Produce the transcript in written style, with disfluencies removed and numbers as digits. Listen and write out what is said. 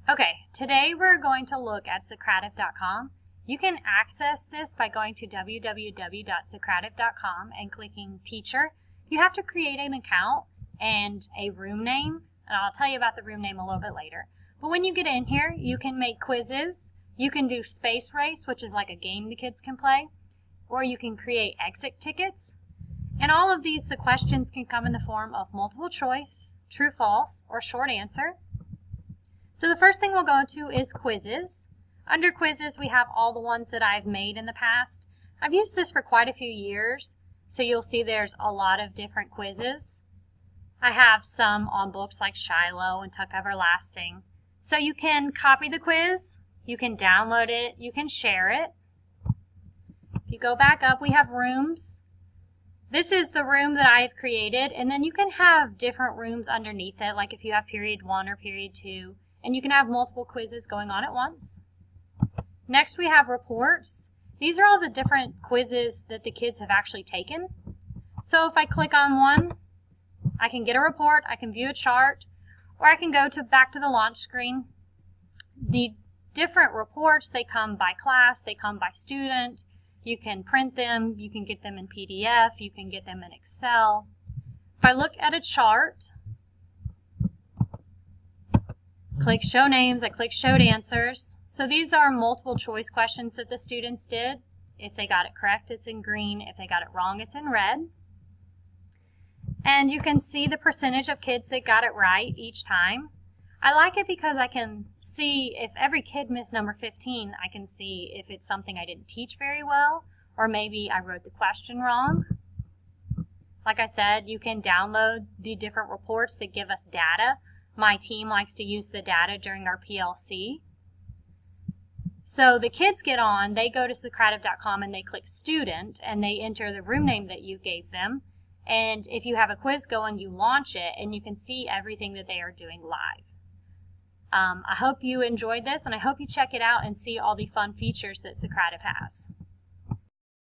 Okay, today we're going to look at Socrative.com. You can access this by going to www.socrative.com and clicking Teacher. You have to create an account and a room name, and I'll tell you about the room name a little bit later. But when you get in here, you can make quizzes. You can do Space Race, which is like a game the kids can play, or you can create exit tickets. And all of these, the questions can come in the form of multiple choice, true, false, or short answer. So the first thing we'll go to is quizzes. Under quizzes, we have all the ones that I've made in the past. I've used this for quite a few years, so you'll see there's a lot of different quizzes. I have some on books like Shiloh and Tuck Everlasting. So you can copy the quiz, you can download it, you can share it. If you go back up, we have rooms. This is the room that I've created, and then you can have different rooms underneath it, like if you have period 1 or period 2, and you can have multiple quizzes going on at once. Next we have reports. These are all the different quizzes that the kids have actually taken. So if I click on one, I can get a report, I can view a chart, or I can go back to the launch screen. The different reports, they come by class, they come by student. You can print them, you can get them in PDF, you can get them in Excel. If I look at a chart, click Show Names, I click Showed Answers. So these are multiple choice questions that the students did. If they got it correct, it's in green. If they got it wrong, it's in red. And you can see the percentage of kids that got it right each time. I like it because I can see if every kid missed number 15, I can see if it's something I didn't teach very well, or maybe I wrote the question wrong. Like I said, you can download the different reports that give us data. My team likes to use the data during our PLC. So the kids get on, they go to Socrative.com and they click Student, and they enter the room name that you gave them. And if you have a quiz going, you launch it, and you can see everything that they are doing live. I hope you enjoyed this, and I hope you check it out and see all the fun features that Socrative has.